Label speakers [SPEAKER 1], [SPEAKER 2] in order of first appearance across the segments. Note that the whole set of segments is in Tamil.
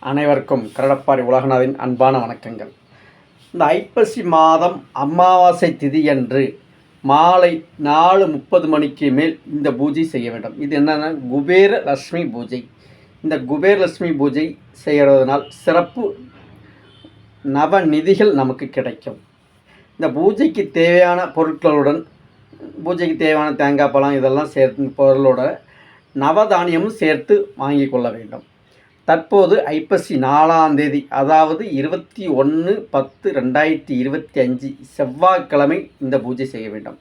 [SPEAKER 1] அனைவருக்கும் கரடப்பாடி உலகநாதின் அன்பான வணக்கங்கள். இந்த ஐப்பசி மாதம் அமாவாசை திதியன்று மாலை 4:30 மணிக்கு மேல் இந்த பூஜை செய்ய வேண்டும். இது என்னென்னா குபேர லட்சுமி பூஜை. இந்த குபேர லட்சுமி பூஜை செய்கிறதுனால் சிறப்பு நவநிதிகள் நமக்கு கிடைக்கும். இந்த பூஜைக்கு தேவையான பொருட்களுடன் பூஜைக்கு தேவையான தேங்காய் பழம் இதெல்லாம் சேர்த்து பொருளோட நவதானியமும் சேர்த்து வாங்கி கொள்ள வேண்டும். தற்போது ஐப்பசி 4ஆம் தேதி, அதாவது 21/10/2025 செவ்வாய்க்கிழமை இந்த பூஜை செய்ய வேண்டும்.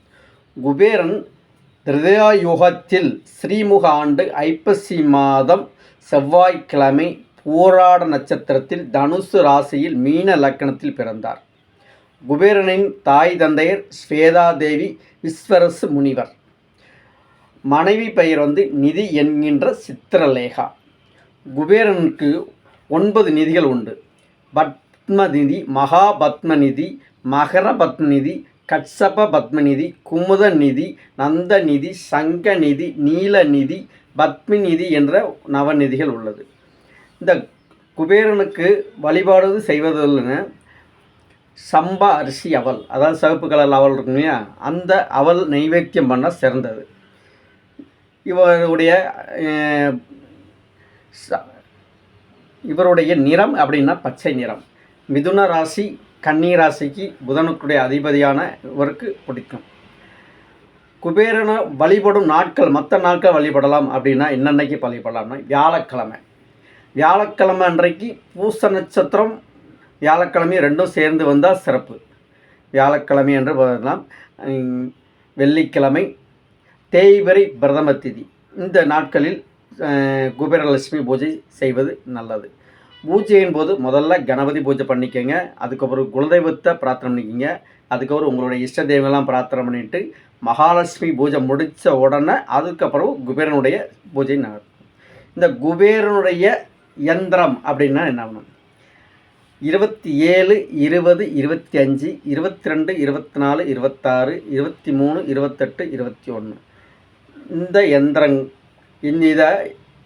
[SPEAKER 1] குபேரன் திரேதாயுகத்தில் ஸ்ரீமுக ஆண்டு ஐப்பசி மாதம் செவ்வாய்க்கிழமை பூராட நட்சத்திரத்தில் தனுசு ராசியில் மீன லக்கணத்தில் பிறந்தார். குபேரனின் தாய் தந்தையர் ஸ்வேதாதேவி விஸ்வரசு முனிவர். மனைவி பெயர் நிதி என்கின்ற சித்திரலேகா. குபேரனுக்கு 9 நிதிகள் உண்டு. பத்மநிதி, மகாபத்மநிதி, மகர பத்மநிதி, கட்சப பத்மநிதி, குமுத நிதி, நந்த நிதி, சங்க நிதி, நீல நிதி, பத்மிநிதி என்ற நவநிதிகள் உள்ளது. இந்த குபேரனுக்கு வழிபாடு செய்வதில்லைன்னு சம்பா அரிசி அவல், அதாவது சிவப்பு கலர் அவல் இருக்கும் இல்லையா, அந்த அவல் நைவேத்தியம் பண்ண சிறந்தது. இவருடைய நிறம் அப்படின்னா பச்சை நிறம். மிதுன ராசி கன்னி ராசிக்கு புதனுக்குடைய அதிபதியான இவருக்கு பிடிக்கும். குபேரனை வழிபடும் நாட்கள், மற்ற நாட்கள் வழிபடலாம் அப்படின்னா என்னன்னைக்கு வழிபடலாம்னா வியாழக்கிழமை அன்றைக்கு பூச நட்சத்திரம் வியாழக்கிழமை ரெண்டும் சேர்ந்து வந்தால் சிறப்பு. வியாழக்கிழமை என்று சொல்லலாம். வெள்ளிக்கிழமை தேய்பிறை பிரதம திதி. இந்த நாட்களில் குபேரலட்சுமி பூஜை செய்வது நல்லது. பூஜையின் போது முதல்ல கணபதி பூஜை பண்ணிக்கோங்க. அதுக்கப்புறம் குலதெய்வத்தை பிரார்த்தனை பண்ணிக்கோங்க. அதுக்கப்புறம் உங்களுடைய இஷ்ட தெய்வங்கள்லாம் பிரார்த்தனை பண்ணிவிட்டு மகாலட்சுமி பூஜை முடித்த உடனே அதுக்கப்புறம் குபேரனுடைய பூஜை நடக்கும். இந்த குபேரனுடைய யந்திரம் அப்படின்னா என்ன பண்ணணும்? 27, 20, 25, 22, 24, 26, 23, 28, 21 இந்த யந்திரங் இதை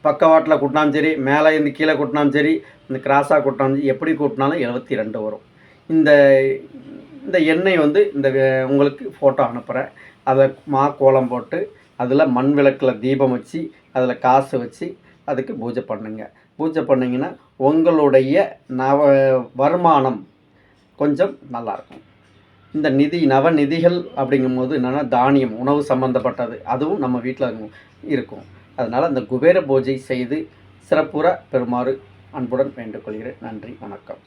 [SPEAKER 1] பக்கவாட்டில் கூட்டினாலும் சரி, மேலே இருந்து கீழே கூட்டினாலும் சரி, இந்த கிராஸாக கூட்டினாலும் சரி, எப்படி கூட்டினாலும் 72 வரும். இந்த எண்ணெய் இந்த உங்களுக்கு ஃபோட்டோ அனுப்புகிறேன். அதை கோலம் போட்டு அதில் மண் விளக்கில் தீபம் வச்சு அதில் காசு வச்சு அதுக்கு பூஜை பண்ணுங்க. பூஜை பண்ணிங்கன்னா உங்களுடைய வருமானம் கொஞ்சம் நல்லாயிருக்கும். இந்த நவநிதிகள் அப்படிங்கும்போது என்னென்னா தானியம், உணவு சம்மந்தப்பட்டது, அதுவும் நம்ம வீட்டில் இருக்கும். அதனால் அந்த குபேர பூஜை செய்து சிறப்புற பெறுமாறு அன்புடன் வேண்டுகொள்கிறேன். நன்றி, வணக்கம்.